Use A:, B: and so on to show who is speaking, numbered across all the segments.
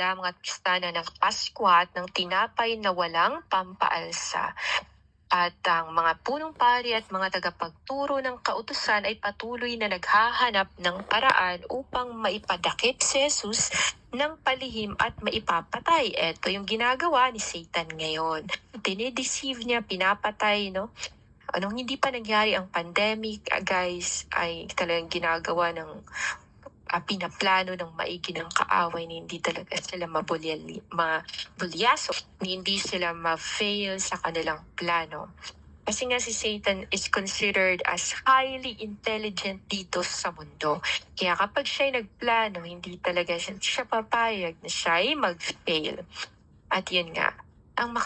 A: lamang at pista ng Pasko at ng tinapay na walang pampaalsa. At ang mga punong pari at mga tagapagturo ng kautusan ay patuloy na naghahanap ng paraan upang maipadakip si Jesus ng palihim at maipapatay. Ito yung ginagawa ni Satan ngayon. Dinideceive niya, pinapatay, no? Anong hindi pa nangyari ang pandemic, guys, ay talagang ginagawa ng pinaplano ng maigi ng kaaway na hindi talaga sila mabulyaso, hindi sila ma-fail sa kanilang plano. Kasi nga si Satan is considered as highly intelligent dito sa mundo. Kaya kapag siya'y nagplano, hindi talaga siya papayag na siya'y mag-fail. At yun nga, ang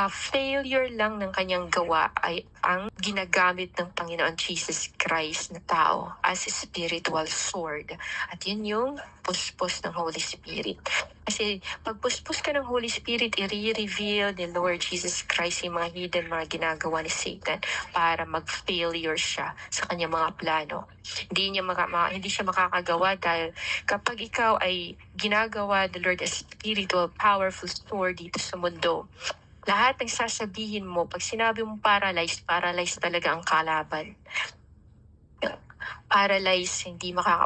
A: failure lang ng kanyang gawa ay ang ginagamit ng Panginoon Jesus Christ na tao as a spiritual sword. At yun yung puspos ng Holy Spirit. Kasi pag puspos ka ng Holy Spirit, i-reveal ni Lord Jesus Christ yung mga hidden, mga ginagawa ni Satan para mag-failure siya sa kanyang mga plano. Hindi siya makakagawa dahil kapag ikaw ay ginagawa the Lord as spiritual, powerful sword dito sa mundo, lahat ng sasabihin mo, pag sinabi mo paralyzed talaga ang kalaban. Paralyzed,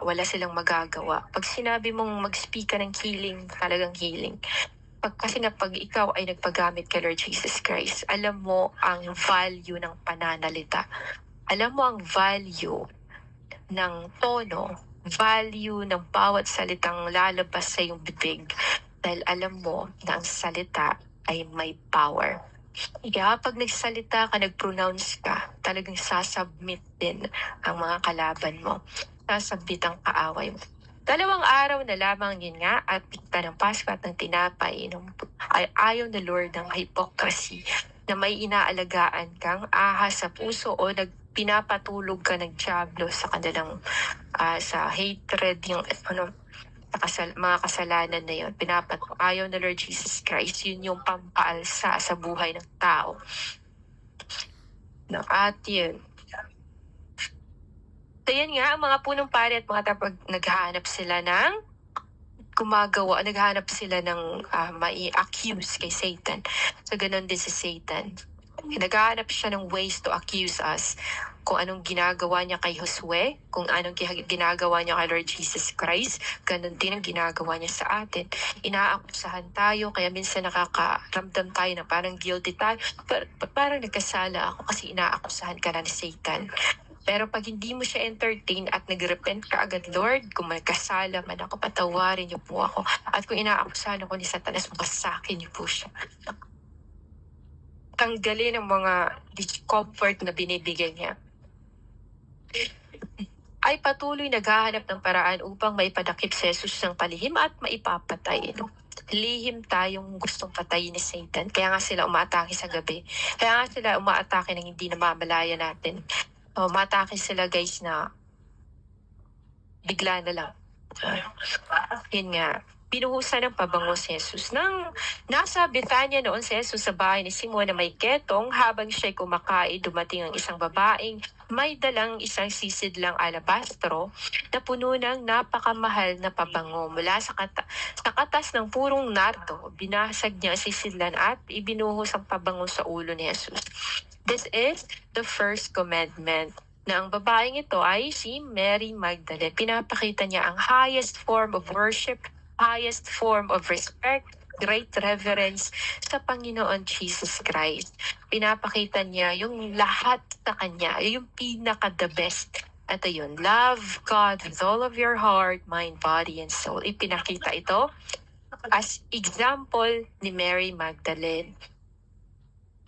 A: wala silang magagawa. Pag sinabi mong mag-speak ka ng healing, talagang healing. Kasi pag ikaw ay nagpagamit kay Lord Jesus Christ, alam mo ang value ng pananalita. Alam mo ang value ng tono, value ng bawat salitang lalabas sa iyong bibig. Dahil alam mo na ang salita ay may power. Kaya pag nagsalita ka, nag-pronounce ka, talagang sasubmit din ang mga kalaban mo. Sasubmit ang kaaway mo. 2 araw na lamang yun nga at pista ng Pasko at ng tinapay ay ayaw na Lord ng hypocrisy na may inaalagaan kang ahas sa puso o pinapatulog ka ng diablo sa kanilang sa hatred, yung mga kasalanan na yun. Ayaw na Lord Jesus Christ, yun yung pampaalsa sa buhay ng tao. No, at yun. So yan nga, ang mga punong pari at mga naghahanap sila ng mai-accuse kay Satan. So ganun din si Satan. Naghahanap siya ng ways to accuse us. Kung anong ginagawa niya kay Josue, kung anong ginagawa niya kay Lord Jesus Christ, ganun din ang ginagawa niya sa atin. Inaakusahan tayo, kaya minsan nakakaramdam tayo na parang guilty tayo. Parang nagkasala ako kasi inaakusahan ka na ni Satan. Pero pag hindi mo siya entertain at nag-repent ka agad, Lord, kung may kasala man ako, patawarin niyo po ako. At kung inaakusahan ako ni Satanas, basakin niyo po siya. Tanggalin ang mga discomfort na binibigay niya. Ay patuloy naghahanap ng paraan upang maipadakip si Jesus ng palihim at maipapatay. Lihim tayong gustong patayin ni Satan. Kaya nga sila umaatake sa gabi. Kaya nga sila umaatake ng hindi namamalaya natin. Umaatake sila, guys, na bigla na lang. Yun nga. Pinuhusan ng pabango si Jesus. Nang nasa Bethania noon si Jesus sa bahay ni Simon na may ketong, habang siya'y kumakain, dumating ang isang babaeng may dalang isang sisidlang alabastro na puno ng napakamahal na pabango mula sa katas ng purong nardo. Binasag niya ang sisidlan at ibinuhos ang pabango sa ulo ni Jesus. This is the first commandment. Na ang babaeng ito ay si Mary Magdalene. Pinapakita niya ang highest form of worship, highest form of respect, great reverence sa Panginoon Jesus Christ. Pinapakita niya yung lahat sa kanya, yung pinaka-the best. Ito yun, love God with all of your heart, mind, body, and soul. Ipinakita ito as example ni Mary Magdalene.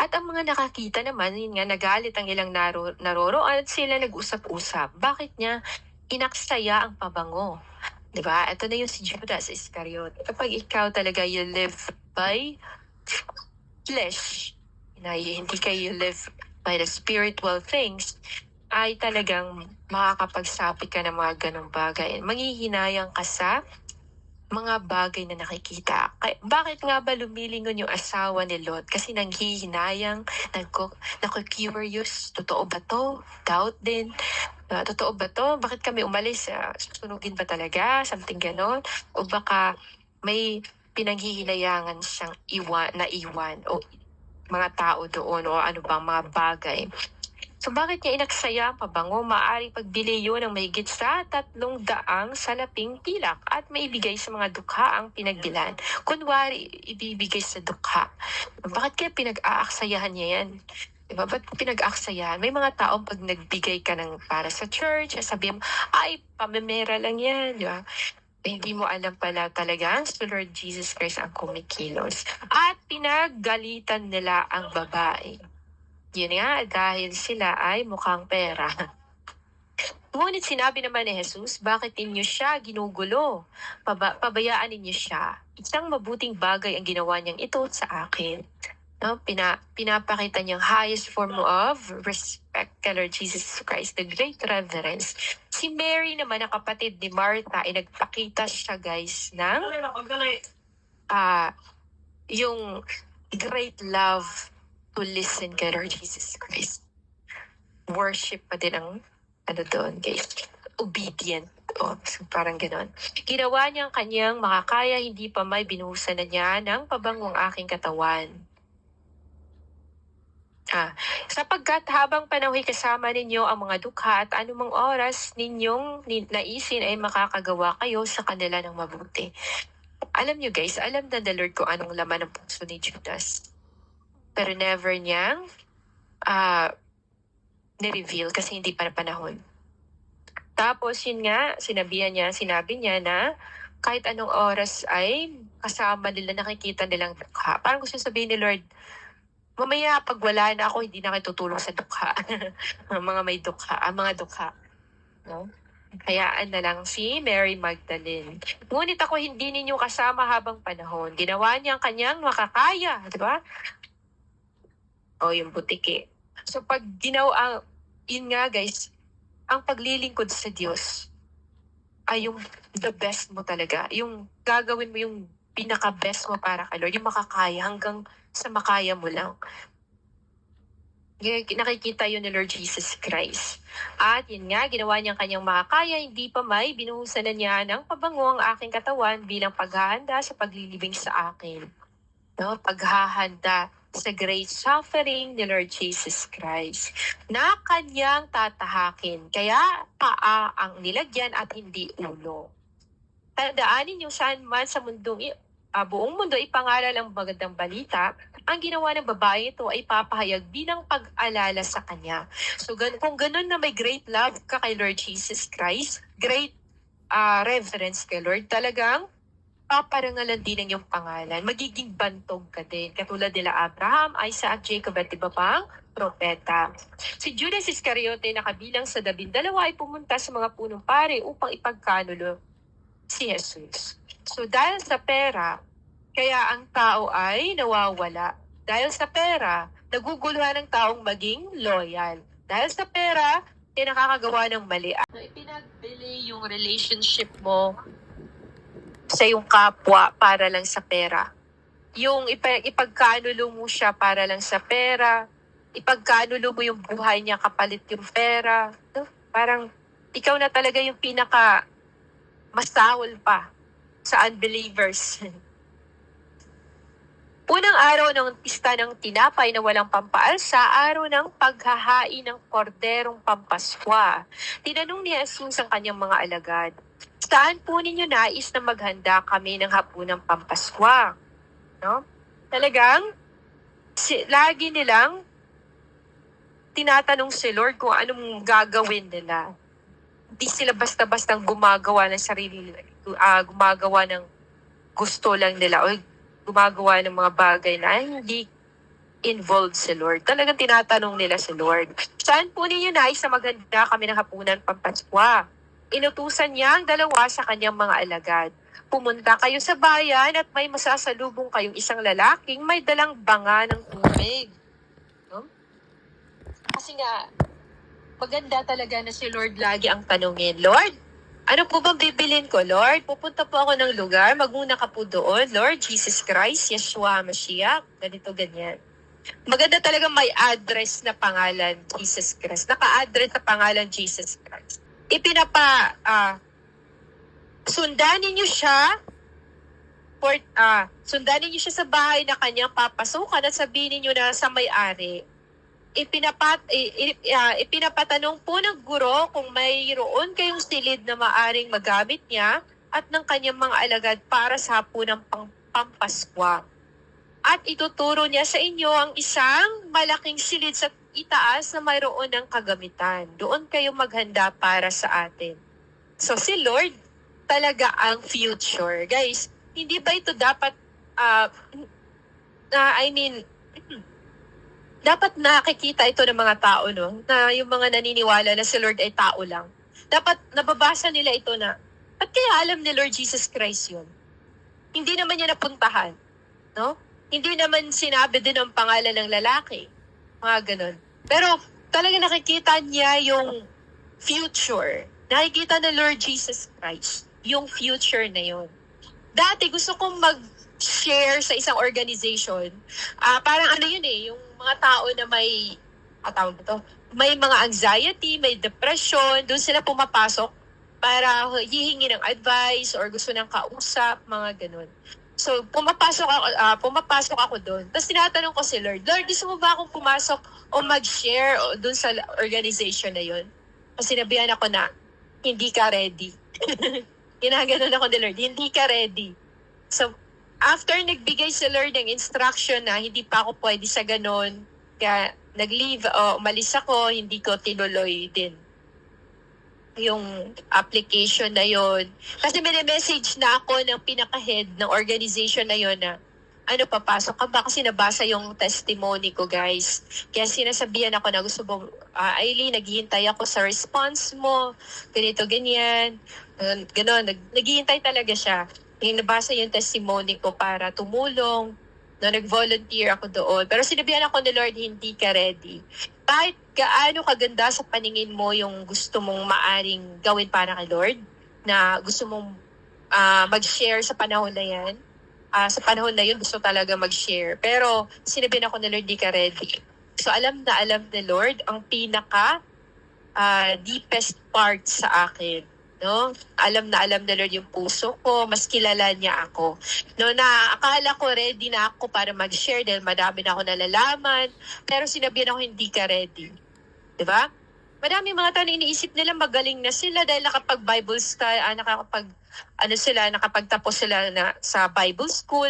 A: At ang mga nakakita naman, yun nga, nagalit ang ilang naroroon at sila nag-usap-usap. Bakit niya inaksaya ang pabango? Diba? Ito na yung si Judas Iscariot. Kapag ikaw talaga you live by flesh, hindi kayo live by the spiritual things, ay talagang makakapagsapi ka ng mga ganong bagay. Manghihinayang ka sa mga bagay na nakikita. Bakit nga ba lumilingon yung asawa ni Lot? Kasi nanghihinayang, naku-curious, totoo ba to? Doubt din. Totoo ba to? Bakit kami umalis? Susunugin ba talaga? Something ganon? O baka may pinanghihinayangan siyang naiwan o mga tao doon o ano bang mga bagay. So bakit niya inaksaya ang pabango? Maaaring pagbili yun ng mahigit sa 300 salaping pilak at maibigay sa mga dukha ang pinagbilan. Kunwari, ibibigay sa dukha. Bakit kaya pinag-aaksayahan niya yan? Diba? Ba't pinag-aaksayahan? May mga taong pag nagbigay ka ng para sa church, sabihin mo, ay, pamemera lang yan. Diba? Hindi mo alam pala talaga si Lord Jesus Christ ang kumikilos. At pinaggalitan nila ang babae. Yun nga, dahil sila ay mukhang pera. Ngunit sinabi naman ni Jesus, bakit ninyo siya ginugulo? Pabayaan ninyo siya. Isang mabuting bagay ang ginawa niyang ito sa akin. No? Pinapakita niyang highest form of respect kay Lord Jesus Christ, the great reverence. Si Mary naman, ang kapatid ni Martha, ay nagpakita siya, guys, ng yung great love to listen kay Lord Jesus Christ. Worship pa din ang doon, guys. Obedient. So parang gano'n. Ginawa niyang kanyang makakaya, hindi pa may binuhusan na niya ng pabangong aking katawan. Sapagkat habang panahon kasama ninyo ang mga dukha at anumang oras ninyong naisin ay makakagawa kayo sa kanila ng mabuti. Alam nyo, guys, alam na the Lord kung anong laman ng puso ni Judas. Pero never niyang ni-reveal kasi hindi pa na panahon. Tapos yun nga, sinabi niya na kahit anong oras ay kasama nila, nakikita nilang dukha. Parang gusto sabihin ni Lord, mamaya pag wala na ako, hindi na kayo tutulong sa dukha. Mga may dukha, mga dukha. No? Hayaan na lang si Mary Magdalene. Ngunit ako hindi ninyo kasama habang panahon. Ginawa niya ang kanyang makakaya, di ba? Yung butiki. So pag ginawa, yun nga guys, ang paglilingkod sa Diyos ay yung the best mo talaga. Yung gagawin mo yung pinaka-best mo para kay Lord. Yung makakaya hanggang sa makaya mo lang. Nakikita yun ni Lord Jesus Christ. At yun nga, ginawa niyang kanyang makakaya, hindi pa may binuhusan na niya ng pabango ang aking katawan bilang paghahanda sa paglilibing sa akin. No? Paghahanda sa great suffering ni Lord Jesus Christ na kanyang tatahakin. Kaya paa ang nilagyan at hindi ulo. Tandaan ninyo saan man sa mundong buong mundo ipangaral ang magandang balita, ang ginawa ng babae ito ay papahayag bilang pag-alala sa kanya. So kung ganun na may great love ka kay Lord Jesus Christ, great reverence kay Lord, talagang paparangalan din ang iyong pangalan. Magiging bantog ka din. Katulad nila Abraham, Isaac, Jacob at iba pang propeta. Si Judas Iscariote na kabilang sa 12 ay pumunta sa mga punong pare upang ipagkanulo si Jesus. So dahil sa pera, kaya ang tao ay nawawala. Dahil sa pera, naguguluhan ng taong maging loyal. Dahil sa pera, nakakagawa ng mali. Ipinagbili yung relationship mo sa yung kapwa para lang sa pera. Yung ipagkanulo mo siya para lang sa pera, ipagkanulo mo yung buhay niya kapalit yung pera. No? Parang ikaw na talaga yung pinaka masahol pa sa unbelievers. Unang araw ng pista ng tinapay na walang pampaalsa, araw ng paghahain ng korderong pampaskwa. Tinanong ni Jesus ang kanyang mga alagad, saan po ninyo nais na maghanda kami ng hapunang pampaskwa? No? Talagang, lagi nilang tinatanong si Lord kung anong gagawin nila. Hindi sila basta-bastang gumagawa ng sarili, gumagawa ng gusto lang nila o gumagawa ng mga bagay na hindi involved si Lord. Talagang tinatanong nila si Lord, saan po ninyo nais na maghanda kami ng hapunan pampaskwa? Inutusan niya ang 2 sa kanyang mga alagad. Pumunta kayo sa bayan at may masasalubong kayong isang lalaking may dalang banga ng tubig. No? Kasi nga, maganda talaga na si Lord lagi ang tanungin, Lord, ano po bang bibilin ko, Lord? Pupunta po ako ng lugar, magmuna ka po doon, Lord Jesus Christ, Yeshua Mashiach, ganito, ganyan. Maganda talaga may address na pangalan, Jesus Christ. Naka-address na pangalan, Jesus Christ. Sundan ninyo siya sundan ninyo siya sa bahay na kanyang papasukan at sabihin ninyo na sa may-ari, ipinapatanong po ng guro kung mayroon kayong silid na maaring magamit niya at ng kanyang mga alagad para sa hapunang pampaskwa. At ituturo niya sa inyo ang isang malaking silid sa itaas na mayroon ng kagamitan. Doon kayo maghanda para sa atin. So si Lord talaga ang future. Guys, hindi ba ito dapat, dapat nakikita ito ng mga tao, no? Na yung mga naniniwala na si Lord ay tao lang. Dapat nababasa nila ito na, at kaya alam ni Lord Jesus Christ yun? Hindi naman niya napuntahan, no? Hindi naman sinabi din ang pangalan ng lalaki. Mga ganun. Pero talaga nakikita niya yung future. Nakikita ng Lord Jesus Christ yung future na yun. Dati gusto kong mag-share sa isang organization. Parang yun yung mga tao na may, may mga anxiety, may depression, doon sila pumapasok para hihingi ng advice or gusto ng kausap, mga ganun. So, pumapasok ako doon. Tapos tinatanong ko si Lord, gusto mo ba akong pumasok o mag-share doon sa organization na yun? Kasi sinabihan ako na, hindi ka ready. Ginaganon ako ni Lord, hindi ka ready. So, after nagbigay si Lord ng instruction na hindi pa ako pwede sa ganon, kaya nag-leave, umalis ako, hindi ko tinuloy din yung application na yon. Kasi may message na ako ng pinaka-head ng organization na yon na papasok ka ba? Kasi nabasa yung testimony ko, guys. Kaya sinasabihan ako na gusto mo, Aileen, naghihintay ako sa response mo, ganito, ganyan. Ganon, naghihintay talaga siya. Nabasa yung testimony ko para tumulong. Nag-volunteer ako doon. Pero sinabihan ako ni Lord, hindi ka ready. Kahit gaano kaganda sa paningin mo yung gusto mong maaring gawin para kay Lord, na gusto mong mag-share sa panahon na yan, sa panahon na yun, gusto talaga mag-share. Pero sinabihan ako ni Lord, hindi ka ready. So alam ni Lord ang pinaka deepest part sa akin. No? Alam ni Lord yung puso ko, mas kilala niya ako. No, na akala ko ready na ako para mag-share dahil madami na ako nalalaman, pero sinabihan ako hindi ka ready. 'Di ba? Madami mga tao iniisip nila magaling na sila dahil nakapag-Bible nakapagtapos sila na sa Bible school,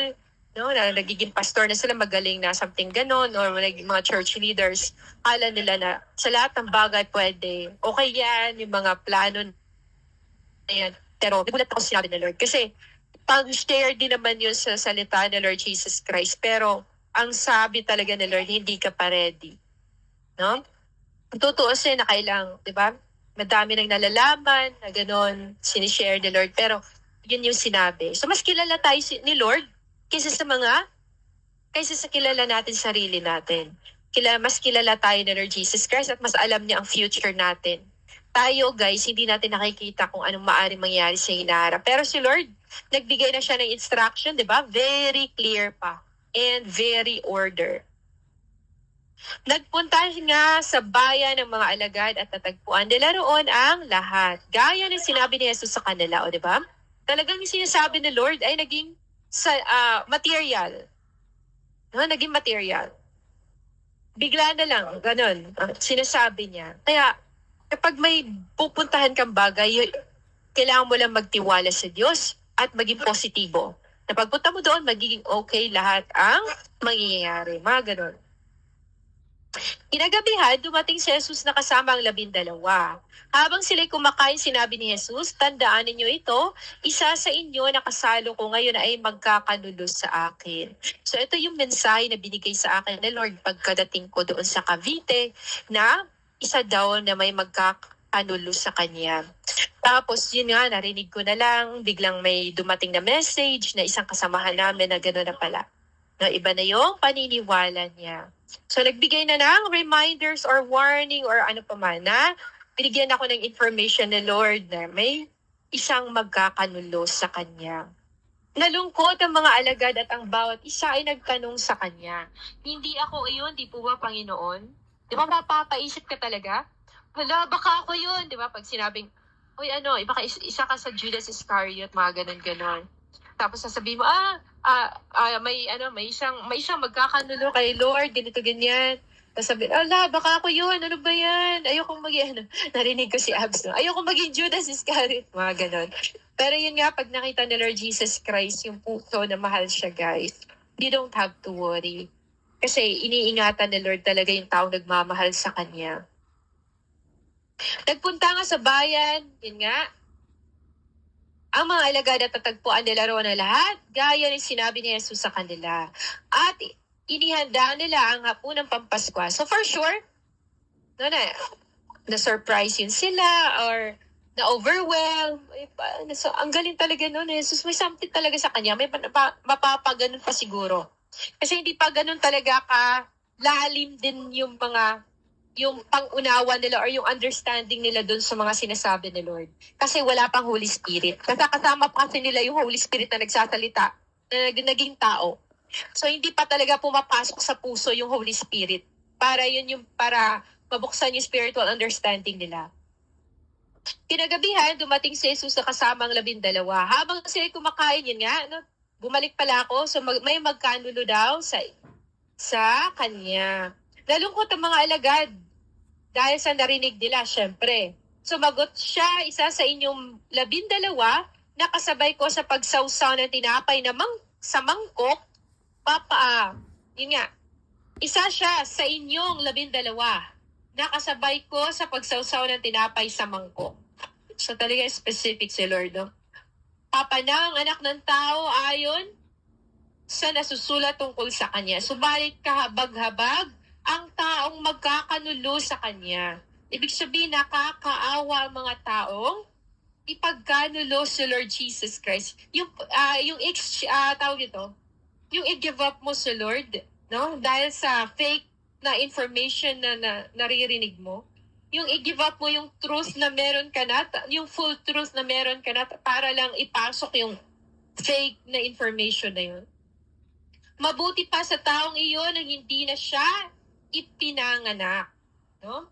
A: no? Na nagiging pastor na sila, magaling na something ganon, or mga church leaders. Akala nila na sa lahat ng bagay pwede. Okay yan, yung mga plano. Ayan. Pero nagulat ako sinabi ng Lord. Kasi pang-share din naman yun sa salita ng Lord Jesus Christ. Pero ang sabi talaga ng Lord, hindi ka pa ready. No? Tutuusin na kailang, di ba? Madami nang nalalaman, na gano'n, sinishare ni Lord. Pero yun yung sinabi. So mas kilala tayo ni Lord kaysa sa kilala natin sarili natin. Mas kilala tayo ni Lord Jesus Christ at mas alam niya ang future natin. Tayo, guys, hindi natin nakikita kung anong maaaring mangyari sa hinaharap. Pero si Lord, nagbigay na siya ng instruction, di ba? Very clear pa. And very order. Nagpunta nga sa bayan ng mga alagad at natagpuan nila roon ang lahat. Gaya ng sinabi ni Jesus sa kanila, o di ba? Talagang yung sinasabi ni Lord ay naging material. No? Naging material. Bigla na lang, ganun, sinasabi niya. Kaya, kapag may pupuntahan kang bagay, kailangan mo lang magtiwala sa Diyos at maging positibo. Na pagpunta mo doon, magiging okay lahat ang mangyayari. Mga ganun. Kinagabihan, dumating si Jesus na kasama ang 12. Habang sila'y kumakain, sinabi ni Jesus, tandaan ninyo ito, isa sa inyo na kasalo ko ngayon ay magkakanulos sa akin. So ito yung mensahe na binigay sa akin ni Lord pagkadating ko doon sa Cavite, na isa daw na may magkakanulos sa kanya. Tapos yun nga, narinig ko na lang, biglang may dumating na message na isang kasamahan namin na gano'n na pala. No, iba na yung paniniwala niya. So nagbigay na ng reminders or warning or ano pa man na binigyan ako ng information ni Lord na may isang magkakanulos sa kanya. Nalungkot ang mga alagad at ang bawat isa ay nagtanong sa kanya, hindi ako iyon, di po ba Panginoon? Di ba mapapaisip ka talaga? Hala, baka ako yun. Di ba? Pag sinabing, baka isa ka sa Judas Iscariot, mga ganon-ganon. Tapos sasabihin mo, may isang magkakanulo kay Lord, ganito, ganyan. Tapos sabi, baka ako yun, ano ba yan? Ayokong maging, narinig ko si Abs, no? Ayokong maging Judas Iscariot, mga ganon. Pero yun nga, pag nakita ni Lord Jesus Christ, yung puso na mahal siya, guys, you don't have to worry. Kasi iniingatan ni Lord talaga yung taong nagmamahal sa Kanya. Nagpunta nga sa bayan, yun nga, ang mga alagad at tatagpuan nila roon na lahat, gaya ng sinabi ni Jesus sa kanila. At inihanda nila ang hapunang Pampaskwa. So for sure, na-surprise yun sila or na-overwhelm. So, ang galing talaga nun. Jesus, may something talaga sa kanya. May mapapaganon pa siguro. Kasi hindi pa ganun talaga lalim din yung pang-unawa nila or yung understanding nila dun sa mga sinasabi ni Lord. Kasi wala pang Holy Spirit. Kasama pa kasi nila yung Holy Spirit na nagsasalita, na naging tao. So, hindi pa talaga pumapasok sa puso yung Holy Spirit. Para mabuksan yung spiritual understanding nila. Kinagabihan, dumating si Jesus sa kasamang 12. Habang sila kumakain, yun nga, bumalik pala ako. So, may magkanulo daw sa kanya. Nalungkot ang mga alagad dahil sa narinig nila, syempre. Sumagot siya, isa sa inyong 12 na kasabay ko sa pagsawsaw ng tinapay na sa mangkok. Yun nga, isa siya sa inyong 12 na kasabay ko sa pagsawsaw ng tinapay sa mangkok. So talaga specific si Lord, no? Papa na ang anak ng tao ayon sa nasusulat tungkol sa kanya. Subalit kahabag-habag ang taong magkakanulo sa kanya. Ibig sabihin, nakakaawa ang mga taong ipagkanulo si Lord Jesus Christ. Tawag ito, yung i-give up mo sa Lord, no? Dahil sa fake na information na naririnig mo, yung i-give up mo yung truth na meron ka na, yung full truth na meron ka na, para lang ipasok yung fake na information na yun. Mabuti pa sa taong iyon na hindi na siya ipinanganak, no?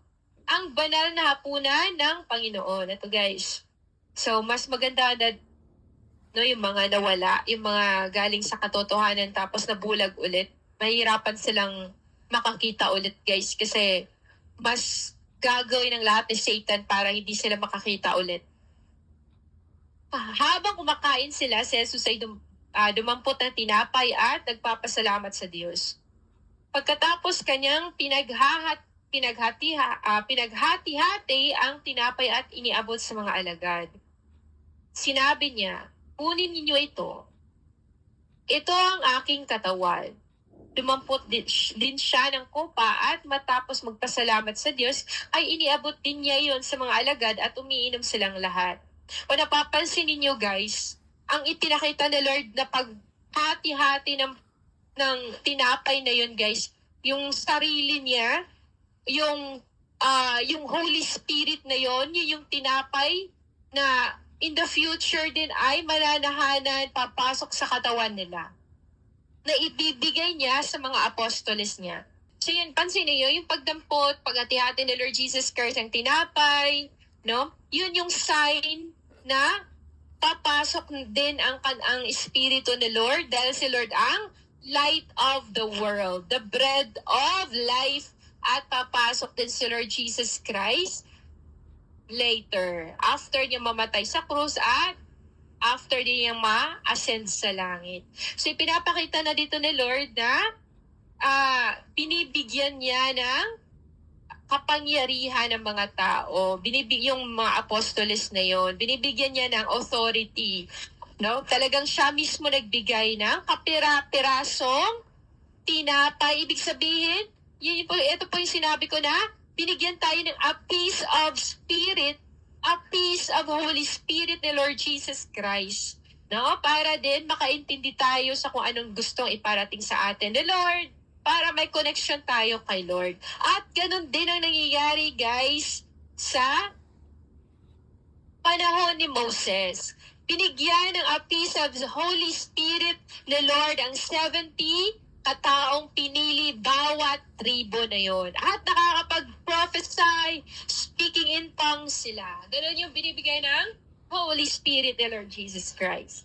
A: Ang banal na hapunan ng Panginoon. Ito, guys. So, mas maganda na yung mga nawala, yung mga galing sa katotohanan tapos nabulag ulit, mahirapan silang makakita ulit, guys, kasi mas gagawin ng lahat ni Satan para hindi sila makakita ulit. Habang kumakain sila, si Jesus ay dumampot ng tinapay at nagpapasalamat sa Diyos. Pagkatapos kanyang pinaghati-hati ang tinapay at iniabot sa mga alagad. Sinabi niya, kunin ninyo ito. Ito ang aking katawan. Dumampot din siya ng kopa at matapos magpasalamat sa Diyos, ay iniabot din niya yon sa mga alagad at umiinom silang lahat. O napapansin ninyo, guys, ang ipinakita ni Lord na paghati-hati ng tinapay na yon, guys, yung sarili niya, yung Holy Spirit na yon, yung tinapay na in the future din ay mananahanan, papasok sa katawan nila, na ibibigay niya sa mga apostoles niya. So yun, pansin niyo, yung pagdampot, paghati-hati ni Lord Jesus Christ ang tinapay, no? Yun yung sign na papasok din ang Espiritu ni Lord, dahil si Lord ang light of the world, the bread of life, at papasok din si Lord Jesus Christ later, after niya mamatay sa krus at after din niyang ma-ascend sa langit. So, ipinapakita na dito ni Lord na binibigyan niya ng kapangyarihan ng mga tao. Yung mga apostoles na yon, binibigyan niya ng authority. No? Talagang siya mismo nagbigay ng kapira-pirasong tinapay. Ibig sabihin, ito po yung sinabi ko na binigyan tayo ng a piece of spirit, a piece of Holy Spirit ni Lord Jesus Christ. No? Para din makaintindi tayo sa kung anong gustong iparating sa atin ni Lord, para may connection tayo kay Lord. At ganun din ang nangyayari, guys, sa panahon ni Moses. Binigyan ng a piece of the Holy Spirit ni Lord ang 70 kataong pinili bawat tribo na yon. At nakakapag-prophesy, speaking in tongues sila. Ganun yung binibigay ng Holy Spirit ni Lord Jesus Christ.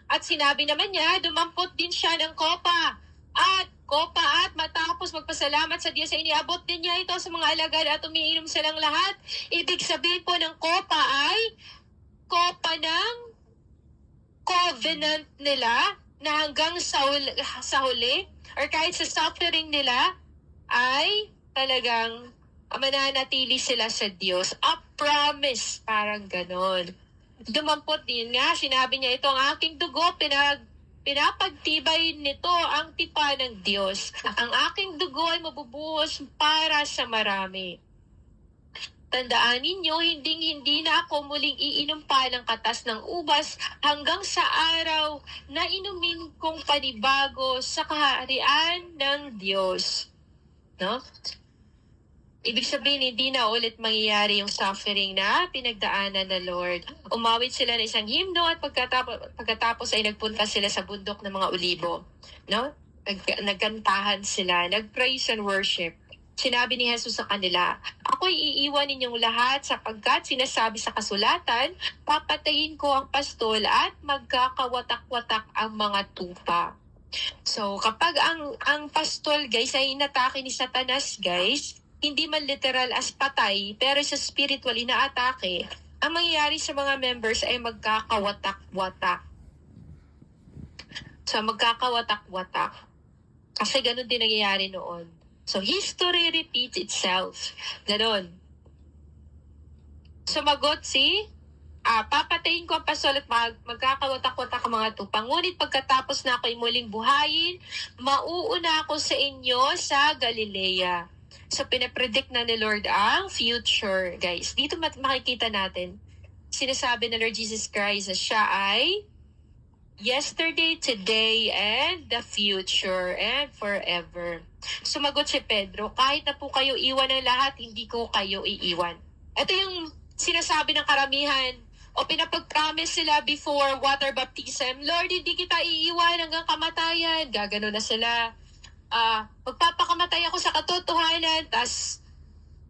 A: At sinabi naman niya, dumampot din siya ng kopa at matapos magpasalamat sa Diyos ay iniabot din niya ito sa mga alagad at umiinom silang lahat. Ibig sabihin po ng kopa ay kopa ng covenant nila na hanggang sa huli or kahit sa suffering nila ay talagang mananatili sila sa Diyos. A promise, parang ganon. Dumampot din nga, sinabi niya, ito ang aking dugo, pinapagtibay nito ang tipa ng Diyos. Ang aking dugo ay mabubuhos para sa marami. Tandaan ninyo, hindi na ako muling iinom pa ng katas ng ubas hanggang sa araw na inumin kong panibago sa kaharian ng Diyos. No? Ibig sabihin, hindi na ulit mangyayari yung suffering na pinagdaanan ng Lord. Umawit sila ng isang himno at pagkatapos ay nagpunta sila sa bundok ng mga olibo. No? Nagkantahan sila, nag-praise and worship. Sinabi ni Jesus sa kanila, ako'y iiwan ninyong lahat sapagkat sinasabi sa kasulatan, papatayin ko ang pastol at magkakawatak-watak ang mga tupa. So, kapag ang pastol, guys, ay inatake ni Satanas, guys, hindi man literal as patay, pero sa spiritual inaatake, ang mangyayari sa mga members ay magkakawatak-watak. So, magkakawatak-watak. Kasi ganun din nangyayari noon. So, history repeats itself. Ganon. Sumagot si, papatayin ko ang pasol at magkakawatak-watak ang mga tupa. Ngunit pagkatapos na ako'y muling buhayin, mauuna ako sa inyo sa Galilea. So, pinapredict na ni Lord ang future, guys. Dito makikita natin, sinasabi ng Lord Jesus Christ na siya ay yesterday, today, and the future, and forever. Sumagot si Pedro, kahit na po kayo iwan ng lahat, hindi ko kayo iiwan. Ito yung sinasabi ng karamihan, o pinapag-promise sila before water baptism, Lord, hindi kita iiwan hanggang kamatayan. Gagano na sila. Magpapakamatay ako sa katotohanan, tas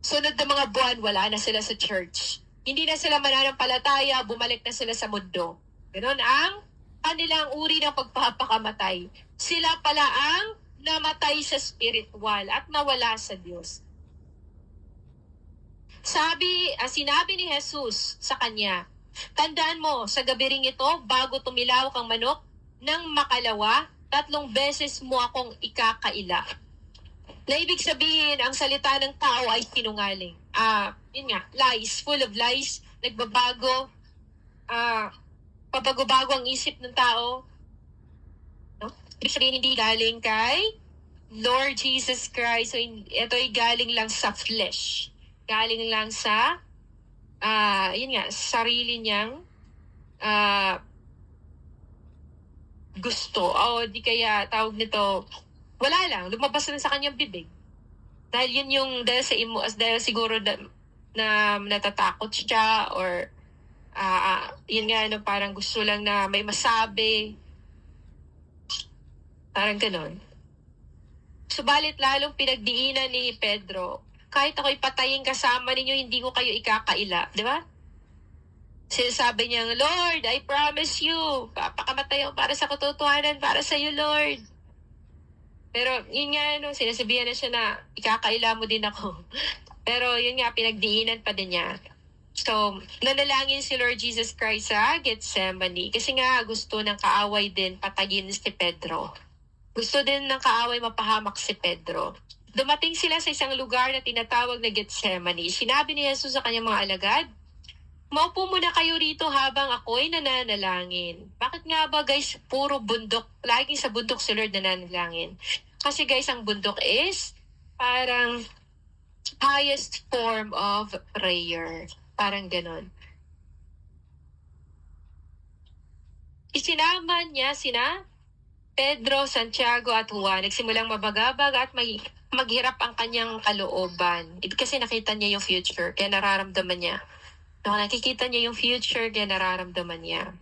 A: sunod na mga buwan, wala na sila sa church. Hindi na sila mananampalataya, bumalik na sila sa mundo. Ganon ang kanilang uri ng pagpapakamatay. Sila pala ang namatay sa spiritual at nawala sa Diyos. Sinabi ni Jesus sa kanya, tandaan mo, sa gabi ring ito, bago tumilawak ang manok, nang makalawa, 3 beses mo akong ikakaila. Na ibig sabihin, ang salita ng tao ay sinungaling. Yun nga, lies, full of lies, nagbabago, pabago-bago ang isip ng tao. No? Ibig sabihin, hindi galing kay Lord Jesus Christ. So, ito ay galing lang sa flesh. Galing lang sa, yun nga, sarili niyang gusto. O di kaya tawag nito, wala lang, lumabas na sa kanyang bibig. Dahil yun yung, dahil siguro na natatakot siya or yun nga, parang gusto lang na may masabi. Parang ganon. Subalit lalong pinagdiinan ni Pedro, kahit ako'y patayin kasama ninyo, hindi ko kayo ikakaila. Di ba? Sinasabi niya, Lord, I promise you, papakamatay ako para sa katotohanan, para sa iyo, Lord. Pero yun nga, sinasabihan na siya na ikakaila mo din ako. Pero yun nga, pinagdiinan pa din niya. So, nanalangin si Lord Jesus Christ sa Gethsemane kasi nga gusto ng kaaway din patayin si Pedro. Gusto din ng kaaway mapahamak si Pedro. Dumating sila sa isang lugar na tinatawag na Gethsemane. Sinabi ni Jesus sa kanyang mga alagad, maupo muna kayo rito habang ako'y nananalangin. Bakit nga ba guys, puro bundok, laging sa bundok si Lord nananalangin? Kasi guys, ang bundok is parang highest form of prayer. Parang ganon. Isinama niya sina Pedro, Santiago at Juan. Nagsimulang mabagabag at maghirap ang kanyang kalooban. Kasi nakita niya yung future, kaya nararamdaman niya. Nakikita niya yung future, kaya nararamdaman niya.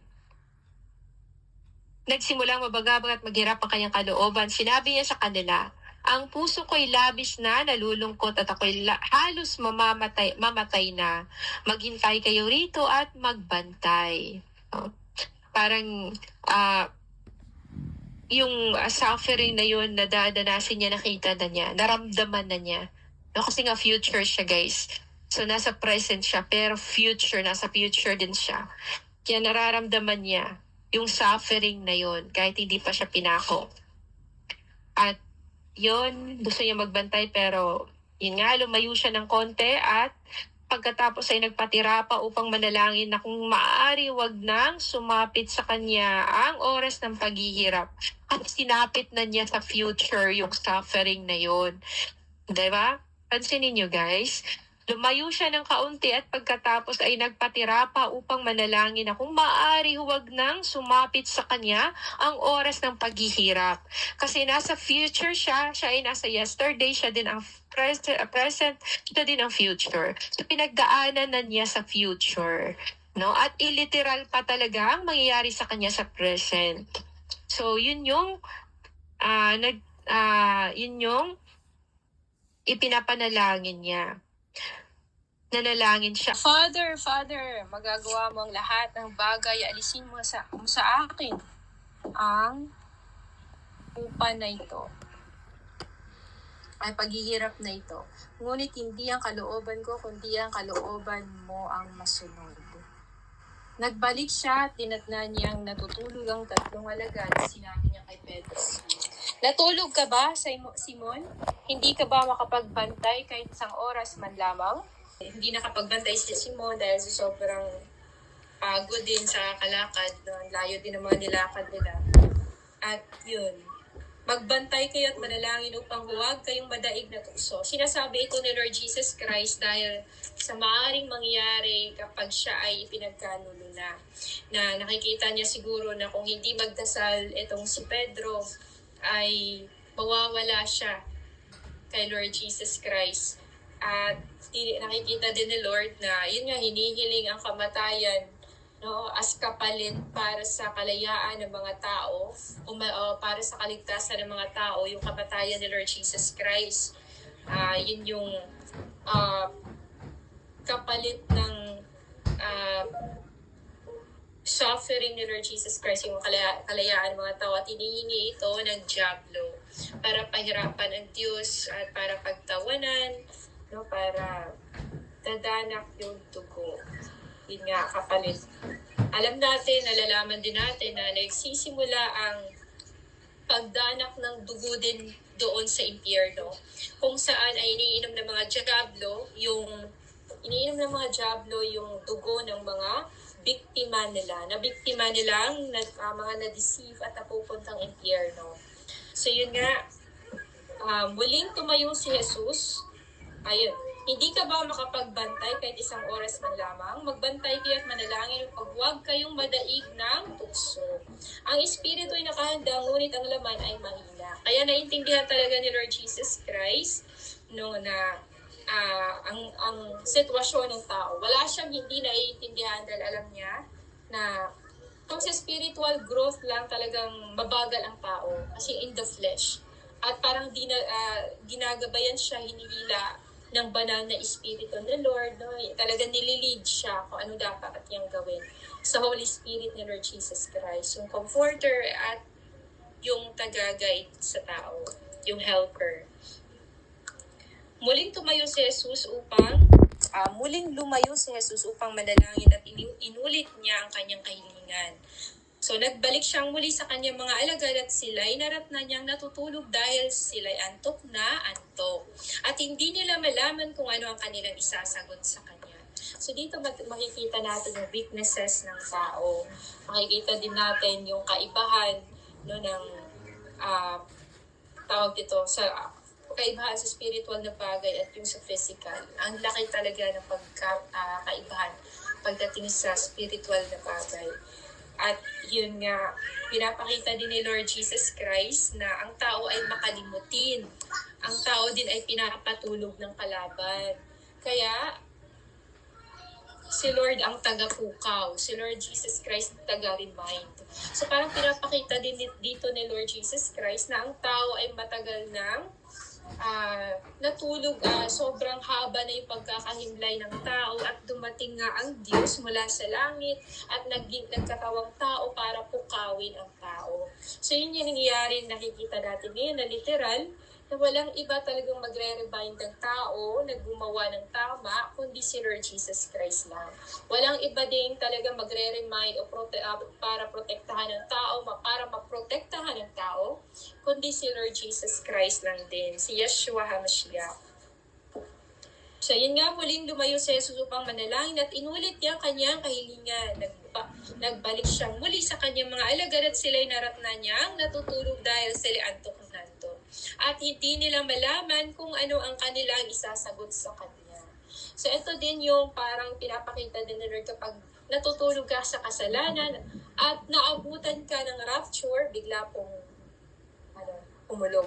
A: Nagsimulang mabagabag at maghirap ang kanyang kalooban. Sinabi niya sa kanila, ang puso ko'y labis na nalulungkot at ako'y halos mamatay na. Maghintay kayo rito at magbantay. parang yung suffering na yun, nadadanasin niya, nakita na niya, naramdaman na niya. No, kasi nga future siya, guys. So, nasa present siya, pero nasa future din siya. Kaya nararamdaman niya yung suffering na yun, kahit hindi pa siya pinako. At yun, gusto niya magbantay, pero yun nga, lumayo siya ng konti at pagkatapos ay nagpatira pa upang manalangin na kung maaari wag nang sumapit sa kanya ang oras ng paghihirap. At sinapit na niya sa future yung suffering na yun. Diba? Pansinin niyo guys. Lumayo siya ng kaunti at pagkatapos ay nagpatira pa upang manalangin na kung maaari huwag nang sumapit sa kanya ang oras ng paghihirap. Kasi nasa future siya ay nasa yesterday, siya din ang present, siya din ang future. So pinagdaanan na niya sa future. No? At illiteral pa talaga ang mangyayari sa kanya sa present. So yun yung yun yung ipinapanalangin niya. Nanalangin siya.
B: Father, magagawa mo ang lahat ng bagay, alisin mo sa akin ang upa na ito, ay paghihirap na ito. Ngunit hindi ang kalooban ko, kundi ang kalooban mo ang masunod. Nagbalik siya at tinatnan niyang natutulog ang tatlong alagad. Sinabi niya kay Pedro, natulog ka ba, Simon? Hindi ka ba makapagbantay kahit isang oras man lamang? Hindi nakapagbantay si Simon dahil sa sobrang pagod din sa kalakad. No? Layo din ang mga nilakad nila. At yun, magbantay kayo at manalangin upang huwag kayong madaig na tukso. Sinasabi ito ni Lord Jesus Christ dahil sa maaaring mangyari kapag siya ay ipinagkanulo na nakikita niya siguro na kung hindi magdasal itong si Pedro ay mawawala siya kay Lord Jesus Christ. At nakikita din ni Lord na yun nga, hinihiling ang kamatayan, no, as kapalit para sa kalayaan ng mga tao para sa kaligtasan ng mga tao, yung kamatayan ni Lord Jesus Christ. Yun yung kapalit ng suffering ni Lord Jesus Christ, yung kalayaan ng mga tao, at hinihingi ito ng dyablo para pahirapan ang Diyos at para pagtawanan, no, para dadanak yung dugo. Yun nga, kapalit. Alam natin, nalalaman din natin na nagsisimula ang pagdanak ng dugo din doon sa impyerno, kung saan ay iniinom ng mga dyablo yung dugo ng mga biktima nila, mga na-deceive at napupuntang impyerno. So yun nga, muling tumayo si Jesus. Ayun, hindi ka ba makapagbantay kahit isang oras man lamang? Magbantay kayo at manalangin upang huwag kayong madaig ng tukso. Ang espiritu ay nakahanda, ngunit ang laman ay mahina. Kaya naintindihan talaga ni Lord Jesus Christ na ang sitwasyon ng tao. Wala siyang hindi naiintindihan dahil alam niya na kung sa spiritual growth lang talagang mabagal ang tao kasi in the flesh. At parang ginagabayan siya, hinihila ng banal na espiritu ng Lord, no? Talagang nililid siya kung ano dapat niyang gawin sa Holy Spirit ni Lord Jesus Christ, yung comforter at yung taga-guide sa tao, yung helper. Muling lumayo si Jesus upang manalangin at inulit niya ang kanyang kahilingan. So nagbalik siyang muli sa kanyang mga alagad at sila'y naratnan niyang natutulog dahil sila'y antok na antok. At hindi nila malaman kung ano ang kanilang isasagot sa kanya. So dito makikita natin yung weaknesses ng tao. Makikita din natin yung kaibahan ng kaibahan sa spiritual na bagay at yung sa physical. Ang laki talaga ng kaibahan pagdating sa spiritual na bagay. At yun nga, pinapakita din ni Lord Jesus Christ na ang tao ay makalimutin. Ang tao din ay pinapatulog ng kalaban. Kaya, si Lord ang taga-pukaw. Si Lord Jesus Christ taga-remind. So parang pinapakita din dito ni Lord Jesus Christ na ang tao ay matagal nang natulog, sobrang haba na yung pagkakahimlay ng tao at dumating nga ang Diyos mula sa langit at nagkatawang tao para pukawin ang tao. So yun yung nangyayari, nakikita natin ngayon na literal, na walang iba talagang magre-rebind ng tao na gumawa ng tama, kundi si Lord Jesus Christ lang. Walang iba din talagang magre-remind o para protektahan ng tao, para maprotektahan ng tao, kundi si Lord Jesus Christ lang din, si Yeshua HaMashiach. So yun nga, muling lumayo si Jesus upang manalangin at inulit niya kanyang kahilingan. Nagbalik siyang muli sa kanyang mga alagad at sila'y naratnan niyang natutulog dahil sila antok ng antok. At hindi nila malaman kung ano ang kanilang isasagot sa kanya. So ito din yung parang pinapakita din ni Lord kapag natutulog ka sa kasalanan at naabutan ka ng rapture, bigla pong umulog.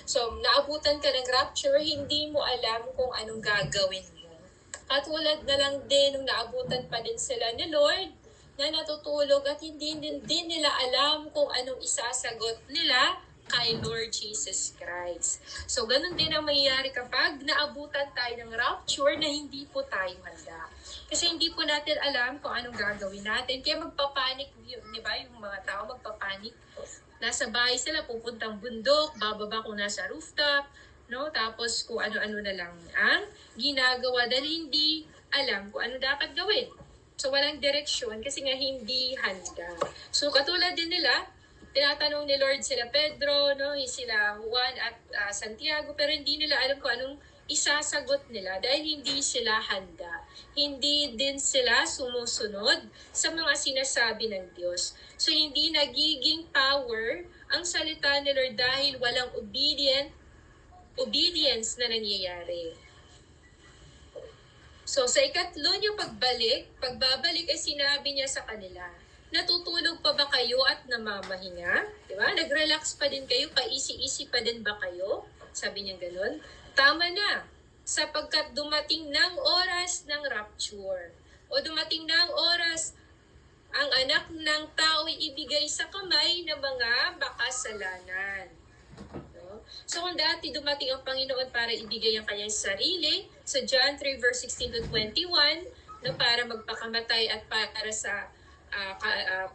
B: So, naabutan ka ng rapture, hindi mo alam kung anong gagawin mo. At tulad na lang din nung naabutan pa din sila ni Lord na natutulog at hindi din nila alam kung anong isasagot nila kay Lord Jesus Christ. So, ganun din ang mangyayari kapag naabutan tayo ng rapture na hindi po tayo handa. Kasi hindi po natin alam kung anong gagawin natin. Kaya magpapanik, di ba? Yung mga tao magpapanik. Nasa bahay sila, pupuntang bundok, bababa kung nasa rooftop, no? Tapos kung ano-ano na lang ang ginagawa dahil hindi alam kung ano dapat gawin. So walang direksyon kasi nga hindi handa. So katulad din nila, tinatanong ni Lord sila Pedro, no? Sila Juan at Santiago, pero hindi nila alam kung anong isasagot nila dahil hindi sila handa. Hindi din sila sumusunod sa mga sinasabi ng Diyos. So hindi nagiging power ang salita ni Lord dahil walang obedience na nangyayari. So sa ikatlo niyang pagbabalik ay sinabi niya sa kanila, natutulog pa ba kayo at namamahinga? Diba? Nag-relax pa din kayo? Paisi-isi pa din ba kayo? Sabi niya ganun. Tama na, sapagkat dumating ng oras ng rapture o dumating ng oras ang anak ng tao ibigay sa kamay ng mga makasalanan. No? So kung dati dumating ang Panginoon para ibigay ang kanyang sarili, sa John 3 verse 16 to 21, no, para magpakamatay at para sa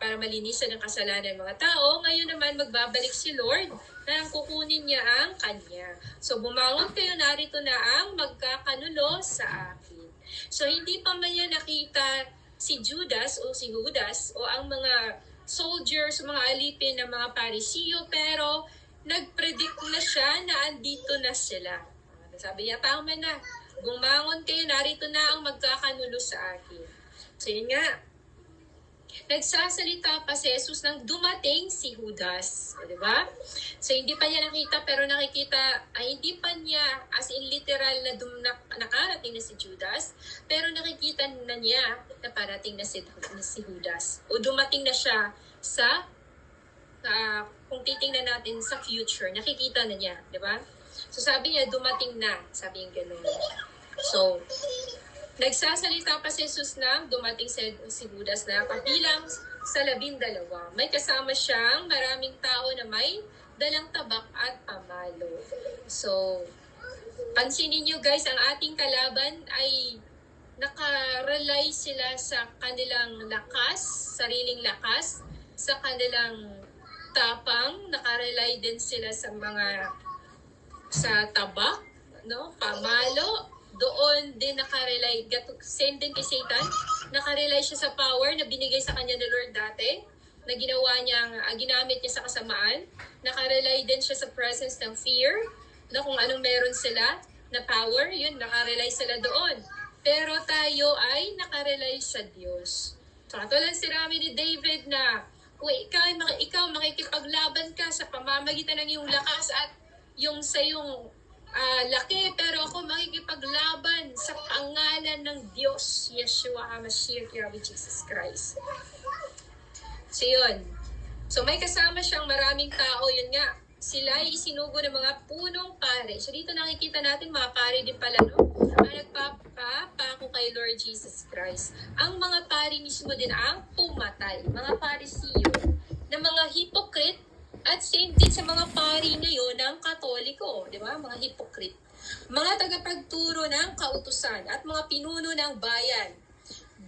B: para malinisan ng kasalanan ng mga tao, ngayon naman magbabalik si Lord na kukunin niya ang kanya. So bumangon kayo, narito na ang magkakanulo sa akin. So hindi pa man niya nakita si Judas o ang mga soldiers, mga alipin ng mga Parisiyo, pero nag-predict na siya na andito na sila. Sabi niya, tama na, bumangon kayo, narito na ang magkakanulo sa akin. So yun nga, nagsasalita pa si Jesus nang dumating si Judas. Di ba? So, hindi pa niya nakita, pero nakikita, hindi pa niya, as in literal na nakarating na si Judas, pero nakikita na niya na parating na si Judas. O dumating na siya sa, kung titingnan natin sa future, nakikita na niya. Di ba? So, sabi niya, dumating na. Sabi niya gano'n. So, nagsasalita pa si Jesus na dumating si Judas na kabilang sa 12. May kasama siyang maraming tao na may dalang tabak at pamalo. So, pansinin niyo guys, ang ating kalaban ay nakarely sila sa kanilang lakas, sariling lakas, sa kanilang tapang, nakarely din sila sa tabak, no, pamalo. Doon din nakarely, same din kay Satan, nakarely siya sa power na binigay sa kanya ni Lord dati, na ginamit niya sa kasamaan. Nakarely din siya sa presence ng fear, na kung anong meron sila na power, yun, nakarely sila doon. Pero tayo ay nakarely sa Diyos. So, katulad sinabi ni David na, kung ikaw makikipaglaban ka sa pamamagitan ng iyong lakas at yung sa iyong laki, pero ako makikipaglaban sa pangalan ng Diyos, Yeshua HaMashiach, Yahweh Jesus Christ. So yun. So may kasama siyang maraming tao, yun nga. Sila ay isinugo ng mga punong pare. So dito nakikita natin mga pare din pala, no? Ang nagpapako kay Lord Jesus Christ. Ang mga pare mismo din ang pumatay. Mga Parisiyo na mga hypocrite At same din sa mga pari ngayon ng Katoliko, di ba? Mga hypocrite. Mga tagapagturo ng kautusan at mga pinuno ng bayan.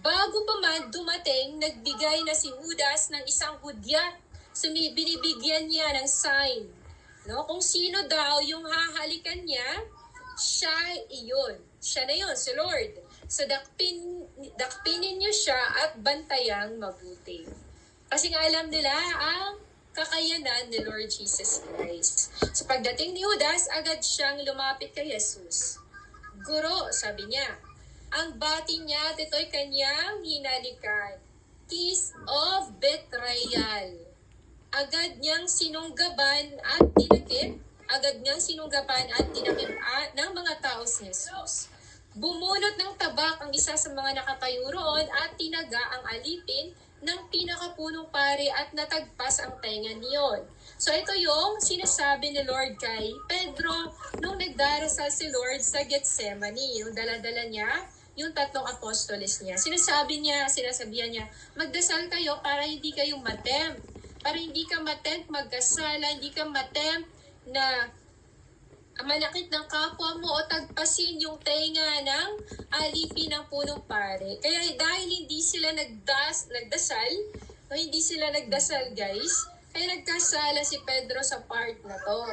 B: Bago pa man dumating, nagbigay na si Judas ng isang hudyat. Binibigyan niya ng sign. No? Kung sino daw yung hahalikan niya, siya iyon. Siya na yun, si Lord. So dakpinin niyo siya at bantayang mabuti. Kasi nga alam nila ang kakayanan ni Lord Jesus Christ. So pagdating ni Judas, agad siyang lumapit kay Jesus. Guro, sabi niya, ang bati niya at ito'y kanyang hinalikan. Kiss of betrayal. Agad niyang sinunggaban at dinakip ng mga tao si Jesus. Bumunot ng tabak ang isa sa mga nakatayo roon at tinaga ang alipin ng pinakapunong pari at natagpas ang tenga niyon. So ito yung sinasabi ni Lord kay Pedro nung nagdarasal si Lord sa Gethsemane. Yung dala-dala niya, yung 3 apostoles niya. Sinasabihan niya, magdasal kayo para hindi kayo matempt. Para hindi ka matempt magkasala, hindi ka matempt na manakit ng kapwa mo o tagpasin yung tenga ng alipin ng punong pare. Kaya dahil hindi sila nagdasal guys, kaya nagkasala si Pedro sa part na to.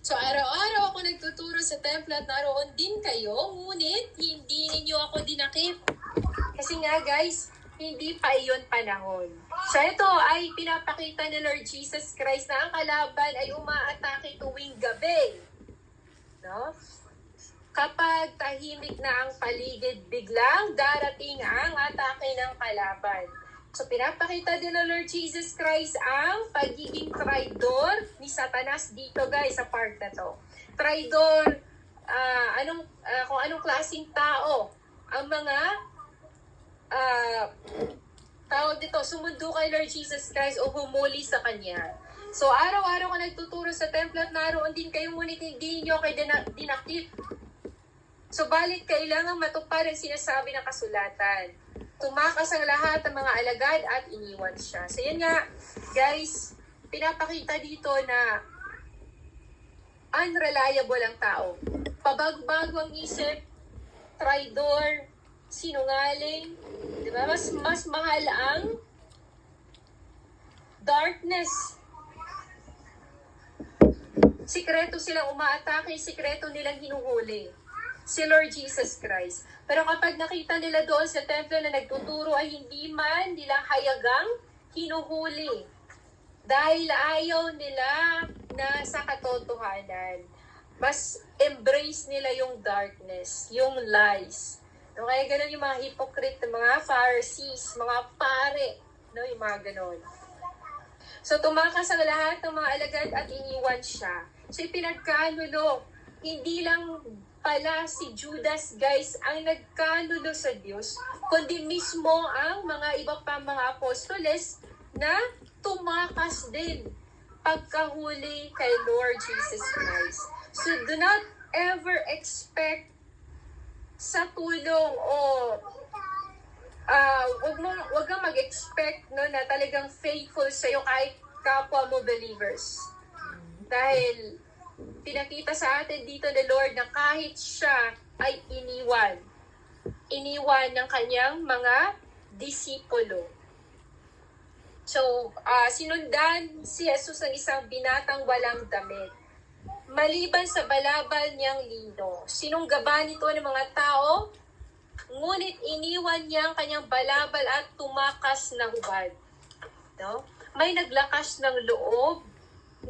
B: So araw-araw ako nagtuturo sa templo at naroon din kayo, ngunit hindi ninyo ako dinakip. Kasi nga guys, hindi pa iyon panahon. So ito ay pinapakita ni Lord Jesus Christ na ang kalaban ay umaatake tuwing gabi. No? Kapag tahimik na ang paligid, biglang darating ang atake ng kalaban. So pinapakita din ng Lord Jesus Christ ang pagiging traidor ni Satanas dito guys sa part na to. Traidor, kung anong klaseng tao ang mga tawag dito, sumundo kay Lord Jesus Christ o humuli sa Kanya. So, araw-araw ko nagtuturo sa templo at naroon din kayo, ngunit hindi nyo kayo dinakip. So, balit kailangan matupad ang sinasabi ng kasulatan. Tumakas ang lahat ng mga alagad at iniwan siya. So, yan nga, guys, pinapakita dito na unreliable ang tao. Pabagbago ang isip, traidor, sinungaling, di ba? Mas mahal ang darkness. Sikreto silang umaatake, sikreto nilang hinuhuli. Si Lord Jesus Christ. Pero kapag nakita nila doon sa templo na nagtuturo ay hindi man nilang hayagang hinuhuli. Dahil ayaw nila na sa katotohanan. Mas embrace nila yung darkness, yung lies. No, kaya ganun yung mga hypocrite, mga Pharisees, mga pare, no, yung mga ganun. So, tumakas ang lahat ng mga alagad at iniwan siya. So, ipinagkanulo, hindi lang pala si Judas, guys, ang nagkanulo sa Diyos, kundi mismo ang mga iba pa mga apostoles na tumakas din pagkahuli kay Lord Jesus Christ. So, do not ever expect sa tulong o wag kang mag-expect no, na talagang faithful sa'yo kahit kapwa mo believers. Dahil pinakita sa atin dito ni Lord na kahit siya ay iniwan ng kanyang mga disipulo. So, sinundan si Jesus ng isang binatang walang damit. Maliban sa balabal niyang lino, sinunggaban ito ng mga tao, ngunit iniwan niya ang kanyang balabal at tumakas na hubad. No? May naglakas ng loob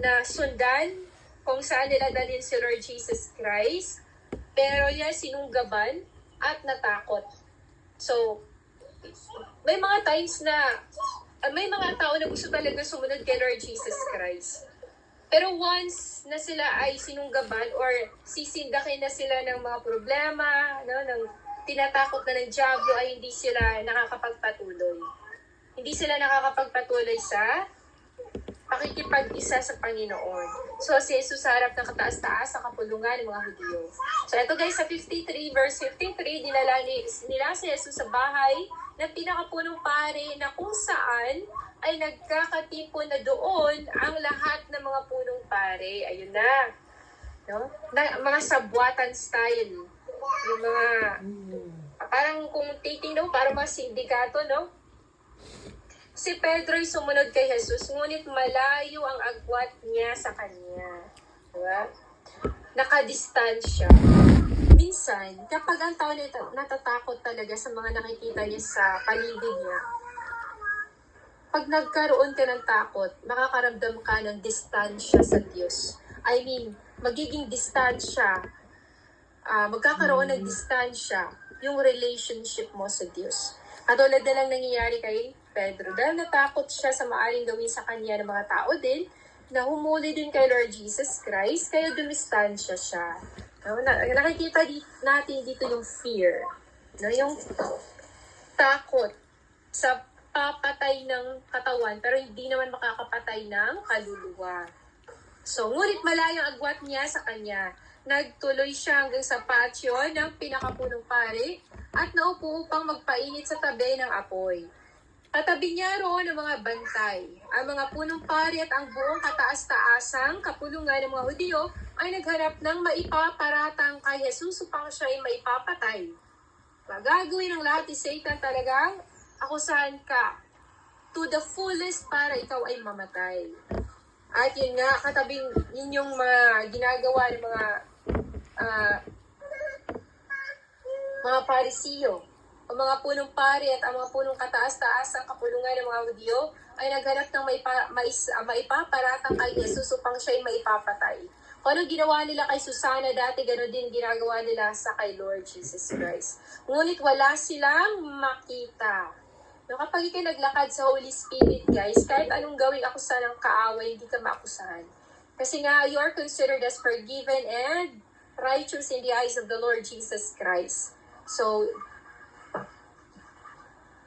B: na sundan kung saan nila dalhin si Lord Jesus Christ, pero yan sinunggaban at natakot. So, may mga times na may mga tao na gusto talaga sumunod kay Lord Jesus Christ. Pero once na sila ay sinunggaban or sisindakin na sila ng mga problema, no, ng tinatakot na ng diablo, ay hindi sila nakakapagpatuloy. Hindi sila nakakapagpatuloy sa pakikipag-isa sa Panginoon. So, si Jesus sa harap ng kataas-taas sa kapulungan ng mga Hudyo. So, ito guys, sa 53, verse 53, nila si Jesus sa bahay ng pinakapunong pare na kung saan ay nagkakatipon na doon ang lahat ng mga punong pare. Ayun na. No? Mga sabwatan style. Yung mga, parang kung titingnan, parang mga sindikato, no? Si Pedro ay sumunod kay Jesus, ngunit malayo ang agwat niya sa kanya. Diba? Nakadistansya. Minsan, kapag ang tao natatakot talaga sa mga nakikita niya sa paligid niya, pag nagkaroon ka ng takot, makakaramdam ka ng distansya sa Diyos. I mean, magiging distansya, magkakaroon ng distansya yung relationship mo sa Diyos. Katulad na lang nangyayari kay Pedro. Dahil natakot siya sa maaring gawin sa kanya ng mga tao din, na humuli din kay Lord Jesus Christ, kaya dumistansya siya. Nakikita natin dito yung fear. No? Yung takot sa papatay ng katawan, pero hindi naman makakapatay ng kaluluwa. So, ngunit malayo ang agwat niya sa kanya. Nagtuloy siya hanggang sa patio ng pinakapunong pari at naupo upang magpainit sa tabi ng apoy. Katabi niya roon ang mga bantay. Ang mga punong pari at ang buong kataas-taasang kapulungan ng mga Hudyo ay naghanap ng maipaparatang kay Jesus upang siya ay maipapatay. Magagawin ng lahat ni Satan talagang akusahan ka to the fullest para ikaw ay mamatay. At yun nga, katabing yun yung mga ginagawa ng mga Parisiyo. Ang mga punong pari at ang mga punong kataas-taas ang kapulungan ng mga Hudyo ay naghanap ng maipaparatang kay Jesus upang siya ay maipapatay. Kung ano ginawa nila kay Susana dati, gano'n din ginagawa nila sa kay Lord Jesus Christ. Ngunit wala silang makita. No, kapag ikaw naglakad sa Holy Spirit, guys, kahit anong gawing akusahan ng kaaway, hindi ka maakusahan. Kasi nga, you are considered as forgiven and righteous in the eyes of the Lord Jesus Christ. So,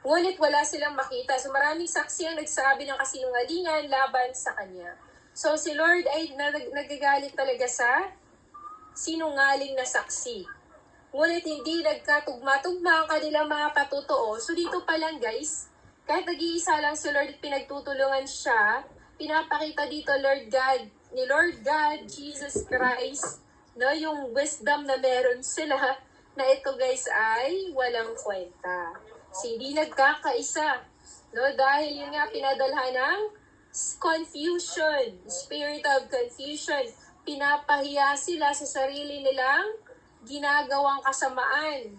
B: ngunit wala silang makita. So, maraming saksi ang nagsabi ng kasinungalingan laban sa kanya. So, si Lord ay nagagalit talaga sa sinungaling na saksi. Ngunit hindi nagkatugma-tugma ang kanilang mga patotoo. So dito pa lang guys, kahit nag-iisa lang si Lord at pinagtutulungan siya, pinapakita dito ni Lord God, Jesus Christ, no, yung wisdom na meron sila, na ito guys ay walang kwenta. Hindi nagkakaisa, no, dahil yun nga pinadalhan ng confusion, spirit of confusion. Pinapahiya sila sa sarili nilang ginagawang kasamaan.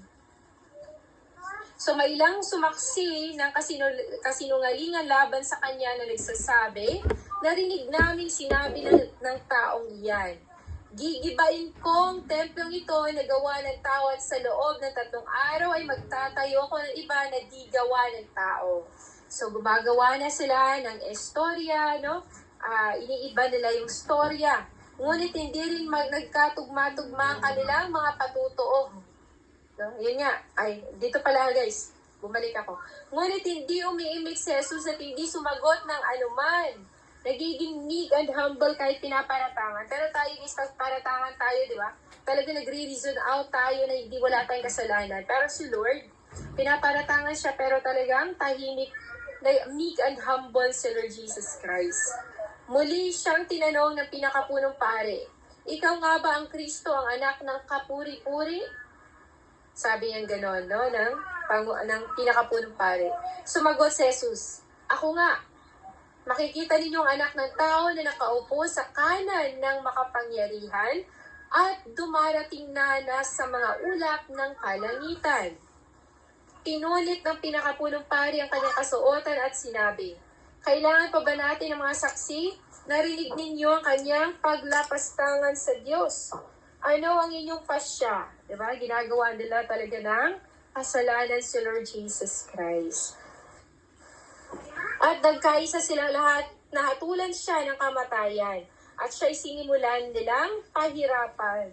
B: So may ilang sumaksi ng kasinungalingan laban sa kanya na nagsasabi, narinig namin sinabi ng taong iyan, gigibain kong templong ito na gawa ng tao at sa loob ng 3 araw ay magtatayo ko ng iba na di gawa ng tao. So gumagawa na sila ng istorya, no? Iniiba nila yung storya. Ngunit hindi rin nagkatugma-tugma ang kanilang mga patutuo. No? Yun nga. Ay, dito pala guys. Bumalik ako. Ngunit hindi umiimik si Jesus at hindi sumagot ng anuman. Nagiging meek and humble kahit pinaparatangan. Pero tayo guys, pag paratangan tayo, di ba? Talaga nagre-reason out tayo na hindi wala tayong kasalanan. Pero si Lord, pinaparatangan siya pero talagang tahimik, meek and humble si Lord Jesus Christ. Muli siyang tinanong ng pinakapunong pare, ikaw nga ba ang Kristo, ang anak ng kapuri-puri? Sabi niya gano'n, no? ng pinakapunong pare. Sumagot si Jesus, ako nga. Makikita ninyong anak ng tao na nakaupo sa kanan ng makapangyarihan at dumarating na sa mga ulap ng kalangitan. Pinulit ng pinakapunong pare ang kanyang kasuotan at sinabi, kailangan pa ba natin ng mga saksi? Narinig ninyo ang kanyang paglapastangan sa Diyos. Ano ang inyong pasya? Diba? Ginagawa nila talaga ng kasalanan si Lord Jesus Christ. At nagkaisa sila lahat na hatulan siya ng kamatayan. At siya'y sinimulan nilang pahirapan.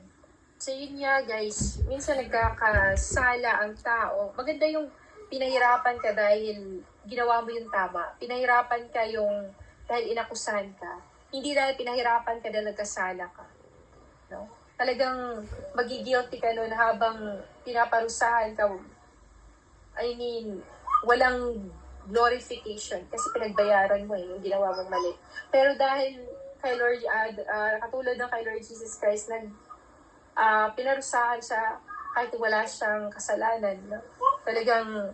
B: So yun nga guys, minsan nagkakasala ang tao. Maganda yung pinahirapan ka dahil ginawa mo yung tama. Pinahirapan ka yung dahil inakusahan ka. Hindi dahil pinahirapan ka dahil nagkasala ka. No? Talagang magigilty ka nun habang pinaparusahan ka. I mean, walang glorification kasi pinagbayaran mo yung ginawa mong mali. Pero dahil kay Lord, katulad ng kay Lord Jesus Christ, pinarusahan siya kahit wala siyang kasalanan. No? Talagang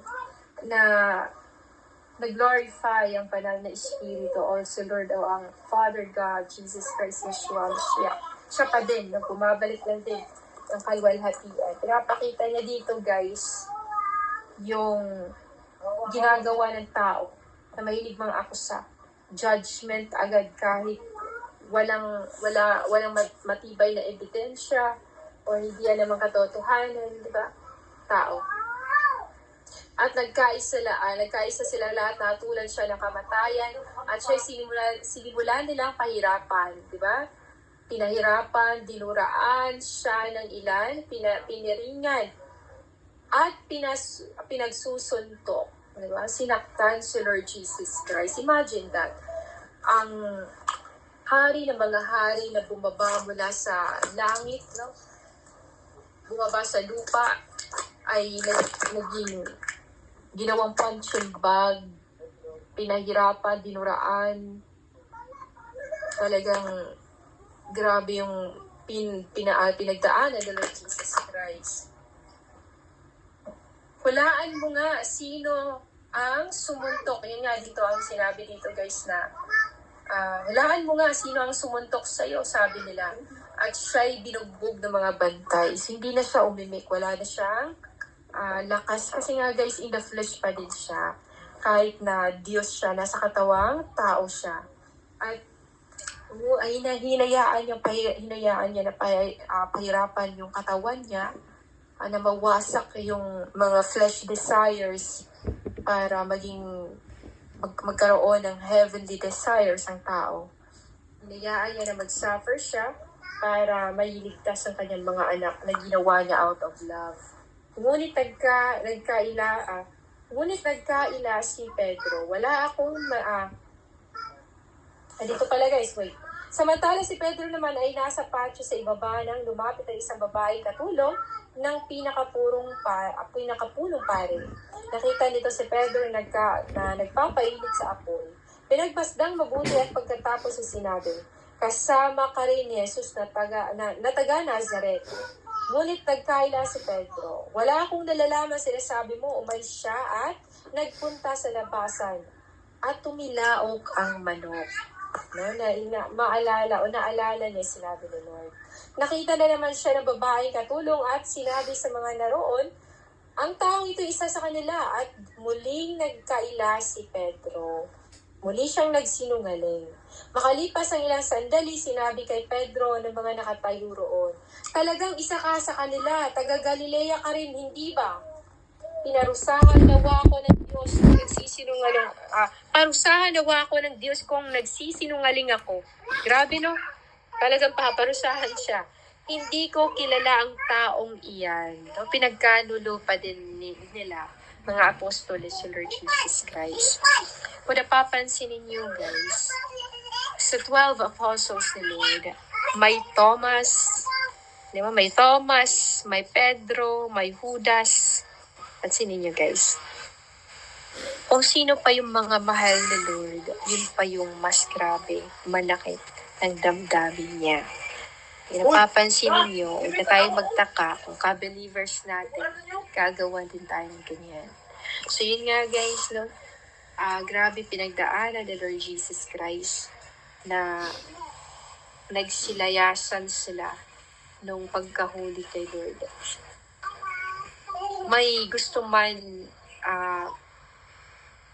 B: nag-glorify ang banal na Espiritu, also Lord, ang Father God, Jesus Christ, Yeshua, siya pa din, bumabalik lang din ang kalwalhatian. Pinapakita niya dito, guys, yung ginagawa ng tao na mahilig mga akusa. Judgment agad kahit walang matibay na ebidensya o hindi yan namang katotohanan, di ba? Tao. At nagkaisa sila lahat, natulan siya ng kamatayan at siya sinimulan nilang pahirapan, di ba? Pinahirapan, dinuraan siya ng ilan, piniringan, at pinagsusuntok. Diba? Sinaktan si Lord Jesus Christ. Imagine that. Ang hari ng mga hari na bumaba mula sa langit, no? Bumaba sa lupa, ay naging ginawang punching bag, pinahirapan, dinuraan. Talagang grabe yung pinagdaanan ng Lord Jesus Christ. Hulaan mo nga sino ang sumuntok. Yun nga dito ang sinabi dito, guys, na hulaan mo nga sino ang sumuntok sa'yo, sabi nila. At siya'y binugbog ng mga bantay. So, hindi na siya umimik. Wala na siyang lakas. Kasi nga, guys, in the flesh pa din siya. Kahit na Diyos siya, nasa katawang tao siya. At hinayaan niya na pahirapan yung katawan niya, na mawasak yung mga flesh desires para magkaroon ng heavenly desires ang tao. Hinayaan niya na mag-suffer siya para mailigtas ang kanyang mga anak na ginawa niya out of love. Ngunit nagkaila si Pedro. Wala akong dito pala, guys, wait. Samantala si Pedro naman ay nasa patio sa ibaba nang lumapit ang isang babaeng katulong ng pinakapulong pare. Nakita nito si Pedro na nagpapainit sa apoy. Pinagbasdang mabuti at pagkatapos ay sinabi, kasama ka rin ni Jesus na taga Nazaret. Ngunit nagkaila si Pedro. Wala akong nalalaman sinasabi mo, umalis siya at nagpunta sa labasan at tumilaok ang manok. No, naalala niya sinabi ni Lord. Nakita na naman siya ng babaeng katulong at sinabi sa mga naroon, ang taong ito isa sa kanila at muling nagkaila si Pedro. Muli siyang nagsinungaling. Makalipas ang ilang sandali, sinabi kay Pedro ng mga nakatayo roon, talagang isa ka sa kanila, taga Galilea ka rin, hindi ba? Parusahan nawa ako ng Diyos kung nagsisinungaling ako. Grabe, no? Talagang paparusahan siya. Hindi ko kilala ang taong iyan. No? Pinagkanulo pa din nila, mga apostoles, si Lord Jesus Christ. Kung napapansinin niyo, guys, sa 12 apostles ni Lord, may Thomas, di ba? May Thomas, may Pedro, may Judas. Pansinin niyo, guys. Kung sino pa yung mga mahal ni Lord, yun pa yung mas grabe, manakit ng damdamin niya. Napapansinin niyo, huwag na tayo magtaka kung ka-believers natin, gagawa din tayo ng ganyan. So yun nga, guys, no? Grabe pinagdaanan ni Lord Jesus Christ na nagsilayasan sila nung pagkahuli kay Lord. May gusto man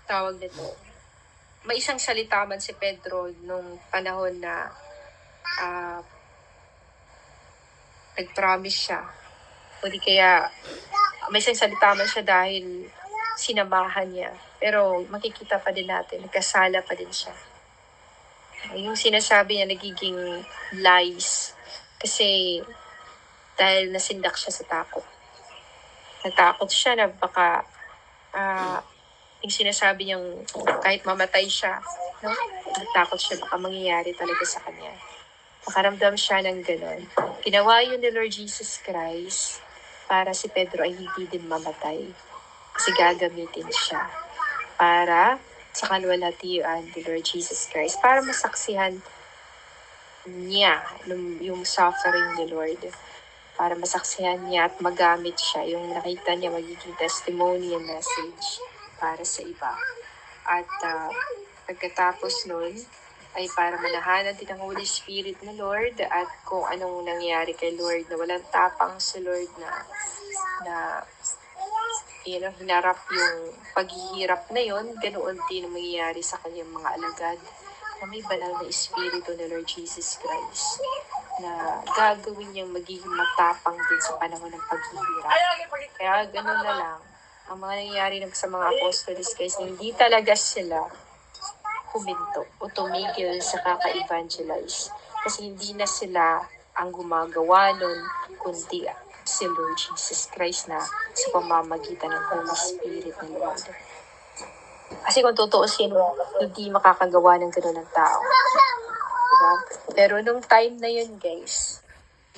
B: tawag nito. May isang salita man si Pedro nung panahon na nag-promise siya. O di kaya may isang salita man siya dahil sinamahan niya. Pero makikita pa din natin, nagkasala pa din siya. Yung sinasabi niya nagiging lies. Kasi dahil nasindak siya sa takot. Natakot siya na baka yung sinasabi niyang kahit mamatay siya, no? Natakot siya baka mangyayari talaga sa kanya. Makaramdam siya ng gano'n. Ginawa yun ni Lord Jesus Christ para si Pedro ay hindi din mamatay. Kasi gagamitin siya.
A: para sa kalwalhatian ni Lord Jesus Christ, para masaksihan niya yung suffering ni Lord, para masaksihan niya at magamit siya, yung nakita niya magiging testimony and message para sa iba. At pagkatapos nun, ay para manahanan din ang Holy Spirit na Lord at kung anong nangyari kay Lord, na walang tapang sa Lord na hinarap yung paghihirap na yon, ganoon din ang mangyayari sa kanyang mga alagad na may banal na Espiritu na Lord Jesus Christ, na gagawin niyang magiging matapang din sa panahon ng paghihirap. Kaya ganoon na lang ang mga nangyayari sa mga apostoles, kasi hindi talaga sila huminto o tumigil sa kaka-evangelize. Kasi hindi na sila ang gumagawa nun, kundi si Lord Jesus Christ na sa pamamagitan ng Holy Spirit ng Lord. Kasi kung tutuusin mo, hindi makakagawa ng gano'n ng tao. Diba? Pero nung time na yun, guys,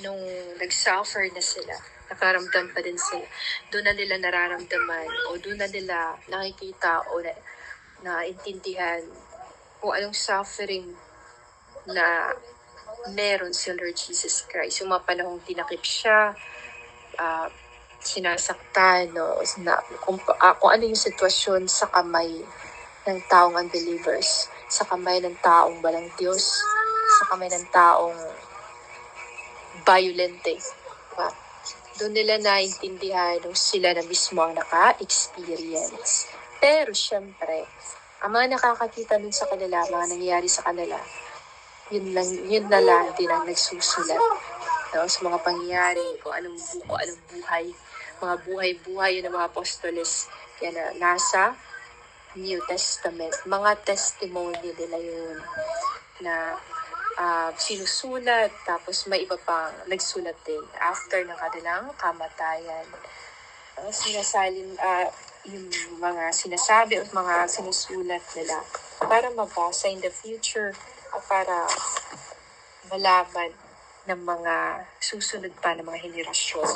A: nung nag-suffer na sila, nakaramdam pa din sila, doon na nila nararamdaman o doon na nila nakikita o naintindihan kung anong suffering na meron si Lord Jesus Christ. Yung mga panahong dinakip siya, sinasaktan, no? Kung ano yung sitwasyon sa kamay ng taong unbelievers, sa kamay ng taong walang Diyos, sa kamay ng taong violente. Diba? Doon nila naintindihan nung sila na mismo ang naka-experience. Pero syempre, ang mga nakakakita nun sa kanila, mga nangyayari sa kanila, yun na lang din ang nagsusulat. No? Sa mga pangyayari, kung anong buhay, mga buhay-buhay yun ng mga apostoles, yan na nasa New Testament. Mga testimony nila yun na sinusulat, tapos may iba pang nagsulat din after ng kanilang kamatayan. Sinasalin, yung mga sinasabi at mga sinusulat nila para mabasa in the future at para malaman ng mga susunod pa ng mga henerasyon